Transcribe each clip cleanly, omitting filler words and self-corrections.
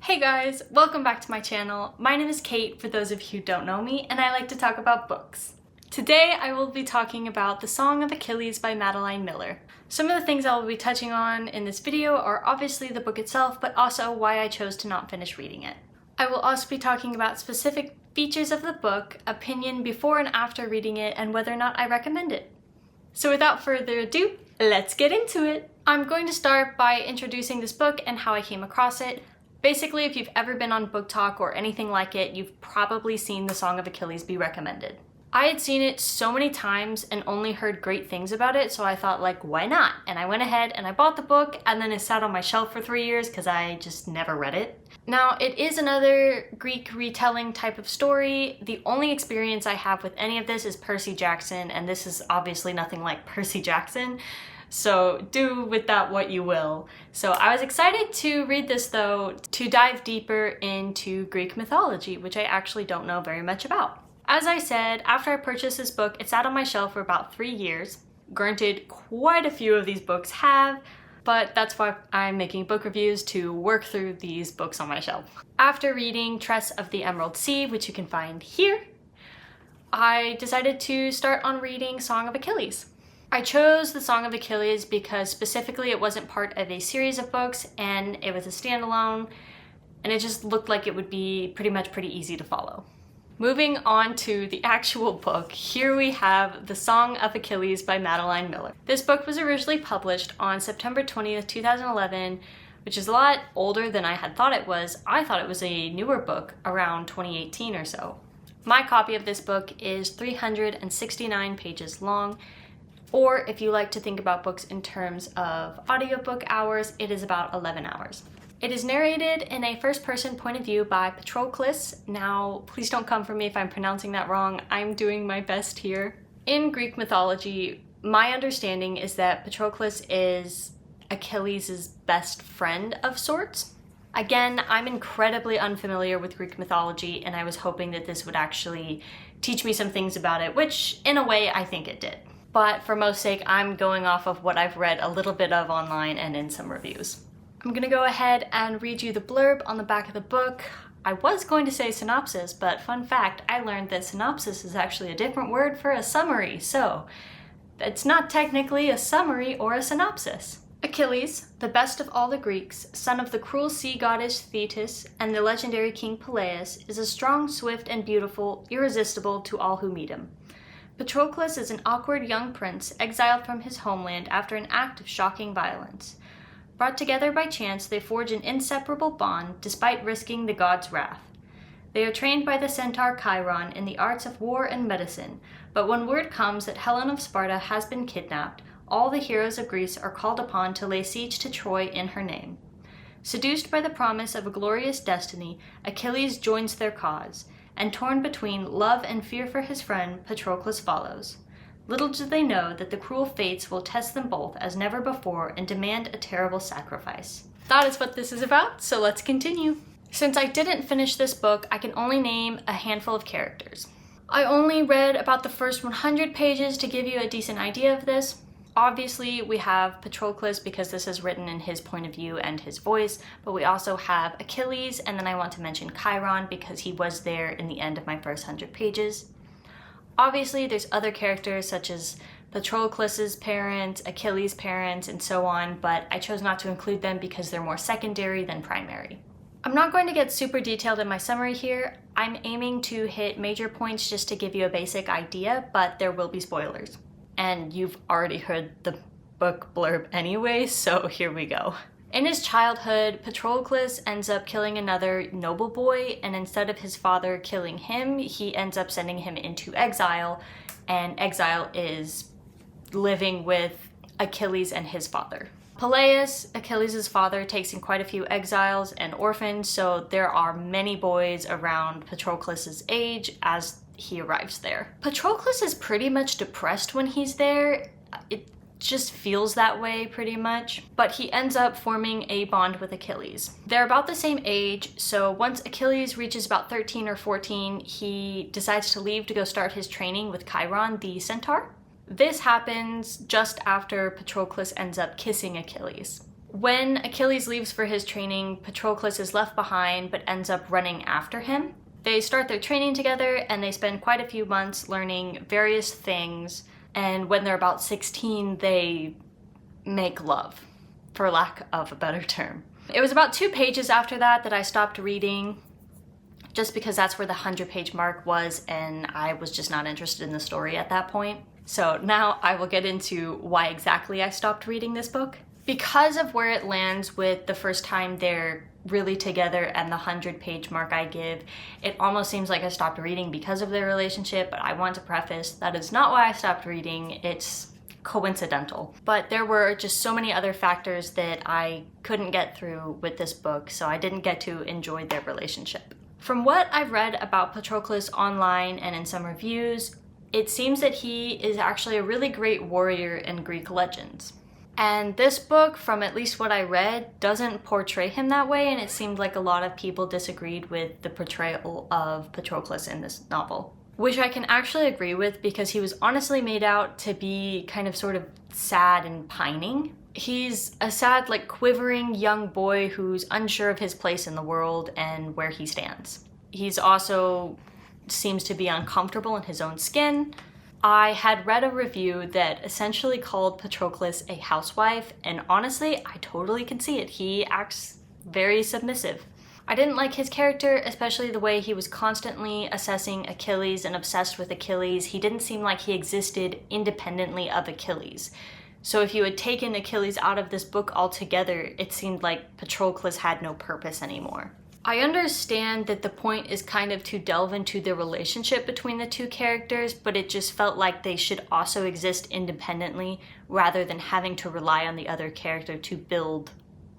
Hey guys, welcome back to my channel. My name is Kate, for those of you who don't know me, and I like to talk about books. Today I will be talking about The Song of Achilles by Madeline Miller. Some of the things I will be touching on in this video are obviously the book itself, but also why I chose to not finish reading it. I will also be talking about specific features of the book, opinion before and after reading it, and whether or not I recommend it. So without further ado, let's get into it! I'm going to start by introducing this book and how I came across it. Basically, if you've ever been on Book Talk or anything like it, you've probably seen The Song of Achilles be recommended. I had seen it so many times and only heard great things about it, so I thought, like, why not? And I went ahead and I bought the book, and then it sat on my shelf for 3 years because I just never read it. Now, it is another Greek retelling type of story. The only experience I have with any of this is Percy Jackson, and this is obviously nothing like Percy Jackson. So do with that what you will. So I was excited to read this though, to dive deeper into Greek mythology, which I actually don't know very much about. As I said, after I purchased this book, it sat on my shelf for about 3 years. Granted, quite a few of these books have, but that's why I'm making book reviews, to work through these books on my shelf. After reading Tress of the Emerald Sea, which you can find here, I decided to start on reading Song of Achilles. I chose The Song of Achilles because specifically it wasn't part of a series of books and it was a standalone, and it just looked like it would be pretty easy to follow. Moving on to the actual book, here we have The Song of Achilles by Madeline Miller. This book was originally published on September 20th, 2011, which is a lot older than I had thought it was. I thought it was a newer book, around 2018 or so. My copy of this book is 369 pages long, or if you like to think about books in terms of audiobook hours, it is about 11 hours. It is narrated in a first-person point of view by Patroclus. Now, please don't come for me if I'm pronouncing that wrong. I'm doing my best here. In Greek mythology, my understanding is that Patroclus is Achilles' best friend of sorts. Again, I'm incredibly unfamiliar with Greek mythology, and I was hoping that this would actually teach me some things about it, which in a way I think it did. But for most sake, I'm going off of what I've read a little bit of online and in some reviews. I'm gonna go ahead and read you the blurb on the back of the book. I was going to say synopsis, but fun fact, I learned that synopsis is actually a different word for a summary, so it's not technically a summary or a synopsis. Achilles, the best of all the Greeks, son of the cruel sea goddess Thetis and the legendary king Peleus, is a strong, swift, and beautiful, irresistible to all who meet him. Patroclus is an awkward young prince exiled from his homeland after an act of shocking violence. Brought together by chance, they forge an inseparable bond despite risking the god's wrath. They are trained by the centaur Chiron in the arts of war and medicine, but when word comes that Helen of Sparta has been kidnapped, all the heroes of Greece are called upon to lay siege to Troy in her name. Seduced by the promise of a glorious destiny, Achilles joins their cause, and torn between love and fear for his friend, Patroclus follows. Little do they know that the cruel fates will test them both as never before and demand a terrible sacrifice. That is what this is about, so let's continue. Since I didn't finish this book, I can only name a handful of characters. I only read about the first 100 pages to give you a decent idea of this. Obviously, we have Patroclus because this is written in his point of view and his voice, but we also have Achilles, and then I want to mention Chiron because he was there in the end of my first 100 pages. Obviously, there's other characters such as Patroclus's parents, Achilles' parents, and so on, but I chose not to include them because they're more secondary than primary. I'm not going to get super detailed in my summary here. I'm aiming to hit major points just to give you a basic idea, but there will be spoilers. And you've already heard the book blurb anyway, so here we go. In his childhood, Patroclus ends up killing another noble boy, and instead of his father killing him, he ends up sending him into exile, and exile is living with Achilles and his father. Peleus, Achilles' father, takes in quite a few exiles and orphans, so there are many boys around Patroclus' age as he arrives there. Patroclus is pretty much depressed when he's there. It just feels that way pretty much, but he ends up forming a bond with Achilles. They're about the same age, so once Achilles reaches about 13 or 14, he decides to leave to go start his training with Chiron, the centaur. This happens just after Patroclus ends up kissing Achilles. When Achilles leaves for his training, Patroclus is left behind but ends up running after him. They start their training together and they spend quite a few months learning various things, and when they're about 16, they make love, for lack of a better term. It was about 2 pages after that I stopped reading, just because that's where the 100-page mark was and I was just not interested in the story at that point. So now I will get into why exactly I stopped reading this book. Because of where it lands with the first time they're really together and the 100-page mark I give, it almost seems like I stopped reading because of their relationship, but I want to preface that is not why I stopped reading. It's coincidental. But there were just so many other factors that I couldn't get through with this book, so I didn't get to enjoy their relationship. From what I've read about Patroclus online and in some reviews, it seems that he is actually a really great warrior in Greek legends. And this book, from at least what I read, doesn't portray him that way, and it seemed like a lot of people disagreed with the portrayal of Patroclus in this novel. Which I can actually agree with, because he was honestly made out to be kind of sort of sad and pining. He's a sad, like, quivering young boy who's unsure of his place in the world and where he stands. He's also seems to be uncomfortable in his own skin. I had read a review that essentially called Patroclus a housewife, and honestly, I totally can see it. He acts very submissive. I didn't like his character, especially the way he was constantly assessing Achilles and obsessed with Achilles. He didn't seem like he existed independently of Achilles. So if you had taken Achilles out of this book altogether, it seemed like Patroclus had no purpose anymore. I understand that the point is kind of to delve into the relationship between the two characters, but it just felt like they should also exist independently rather than having to rely on the other character to build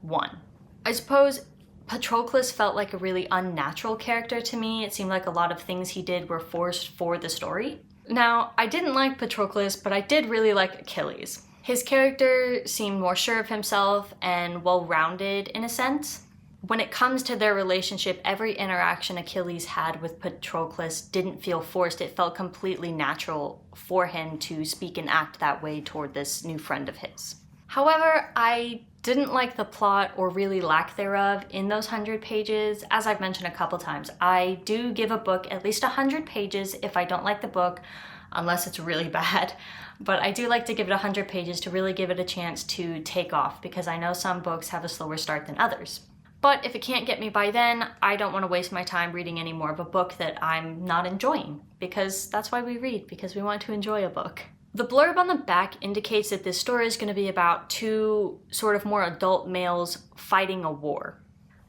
one. I suppose Patroclus felt like a really unnatural character to me. It seemed like a lot of things he did were forced for the story. Now, I didn't like Patroclus, but I did really like Achilles. His character seemed more sure of himself and well-rounded in a sense. When it comes to their relationship, every interaction Achilles had with Patroclus didn't feel forced. It felt completely natural for him to speak and act that way toward this new friend of his. However, I didn't like the plot, or really lack thereof, in those 100 pages. As I've mentioned a couple times, I do give a book at least 100 pages if I don't like the book, unless it's really bad. But I do like to give it 100 pages to really give it a chance to take off, because I know some books have a slower start than others. But if it can't get me by then, I don't want to waste my time reading any more of a book that I'm not enjoying, because that's why we read, because we want to enjoy a book. The blurb on the back indicates that this story is going to be about 2 sort of more adult males fighting a war.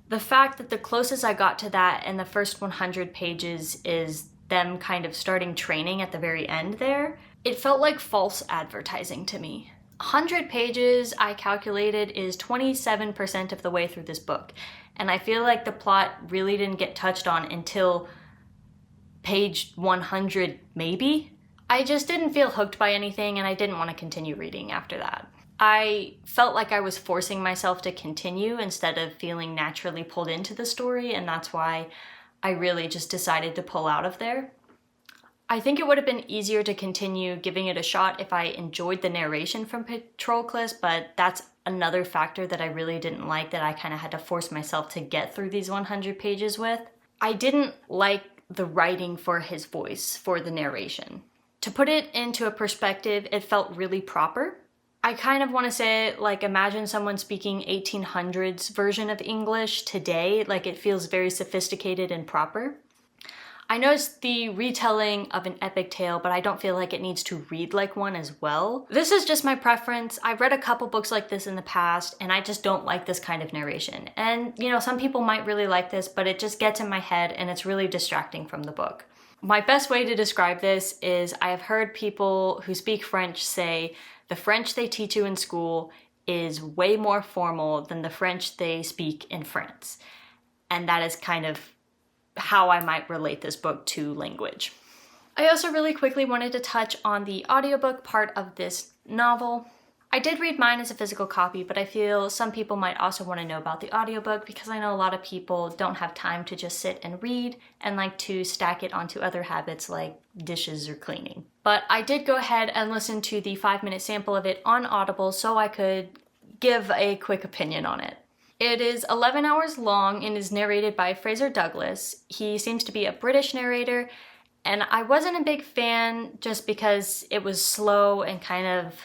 The fact that the closest I got to that in the first 100 pages is them kind of starting training at the very end there, it felt like false advertising to me. 100 pages, I calculated, is 27% of the way through this book, and I feel like the plot really didn't get touched on until page 100, maybe? I just didn't feel hooked by anything, and I didn't want to continue reading after that. I felt like I was forcing myself to continue instead of feeling naturally pulled into the story, and that's why I really just decided to pull out of there. I think it would have been easier to continue giving it a shot if I enjoyed the narration from Patroclus, but that's another factor that I really didn't like, that I kind of had to force myself to get through these 100 pages with. I didn't like the writing for his voice, for the narration. To put it into a perspective, it felt really proper. I kind of want to say, like, imagine someone speaking 1800s version of English today, like it feels very sophisticated and proper. I know it's the retelling of an epic tale, but I don't feel like it needs to read like one as well. This is just my preference. I've read a couple books like this in the past, and I just don't like this kind of narration. And, you know, some people might really like this, but it just gets in my head and it's really distracting from the book. My best way to describe this is I have heard people who speak French say the French they teach you in school is way more formal than the French they speak in France. And that is kind of how I might relate this book to language. I also really quickly wanted to touch on the audiobook part of this novel. I did read mine as a physical copy, but I feel some people might also want to know about the audiobook, because I know a lot of people don't have time to just sit and read and like to stack it onto other habits like dishes or cleaning. But I did go ahead and listen to the 5-minute sample of it on Audible so I could give a quick opinion on it. It is 11 hours long and is narrated by Fraser Douglas. He seems to be a British narrator, and I wasn't a big fan just because it was slow and kind of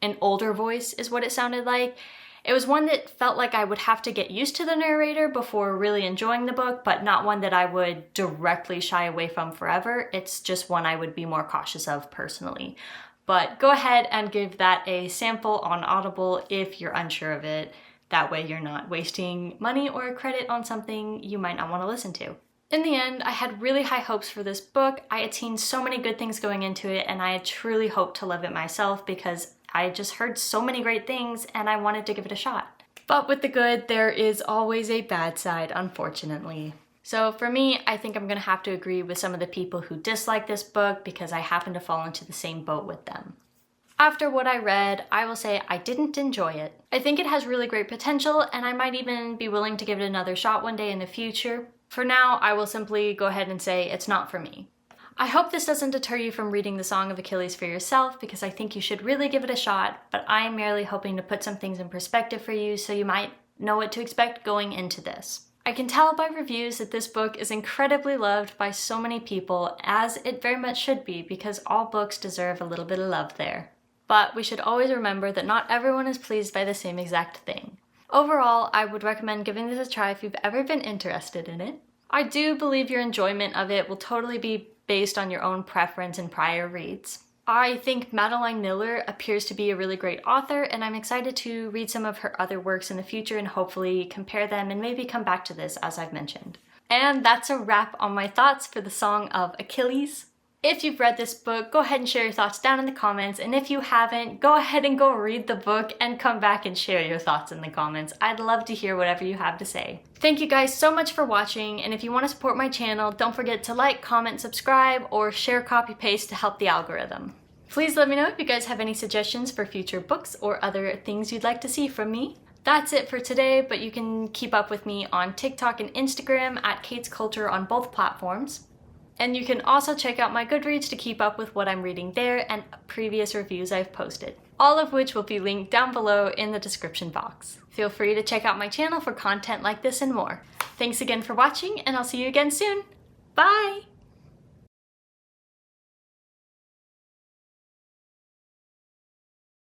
an older voice is what it sounded like. It was one that felt like I would have to get used to the narrator before really enjoying the book, but not one that I would directly shy away from forever. It's just one I would be more cautious of personally. But go ahead and give that a sample on Audible if you're unsure of it. That way you're not wasting money or credit on something you might not want to listen to. In the end, I had really high hopes for this book. I had seen so many good things going into it, and I had truly hoped to love it myself because I just heard so many great things and I wanted to give it a shot. But with the good, there is always a bad side, unfortunately. So for me, I think I'm gonna have to agree with some of the people who dislike this book because I happen to fall into the same boat with them. After what I read, I will say I didn't enjoy it. I think it has really great potential, and I might even be willing to give it another shot one day in the future. For now, I will simply go ahead and say it's not for me. I hope this doesn't deter you from reading the Song of Achilles for yourself, because I think you should really give it a shot, but I am merely hoping to put some things in perspective for you so you might know what to expect going into this. I can tell by reviews that this book is incredibly loved by so many people, as it very much should be, because all books deserve a little bit of love there. But we should always remember that not everyone is pleased by the same exact thing. Overall, I would recommend giving this a try if you've ever been interested in it. I do believe your enjoyment of it will totally be based on your own preference and prior reads. I think Madeline Miller appears to be a really great author, and I'm excited to read some of her other works in the future and hopefully compare them and maybe come back to this, as I've mentioned. And that's a wrap on my thoughts for the Song of Achilles. If you've read this book, go ahead and share your thoughts down in the comments, and if you haven't, go ahead and go read the book and come back and share your thoughts in the comments. I'd love to hear whatever you have to say. Thank you guys so much for watching, and if you want to support my channel, don't forget to like, comment, subscribe, or share copy paste to help the algorithm. Please let me know if you guys have any suggestions for future books or other things you'd like to see from me. That's it for today, but you can keep up with me on TikTok and Instagram at Kate's Culture on both platforms. And you can also check out my Goodreads to keep up with what I'm reading there and previous reviews I've posted, all of which will be linked down below in the description box. Feel free to check out my channel for content like this and more. Thanks again for watching, and I'll see you again soon. Bye!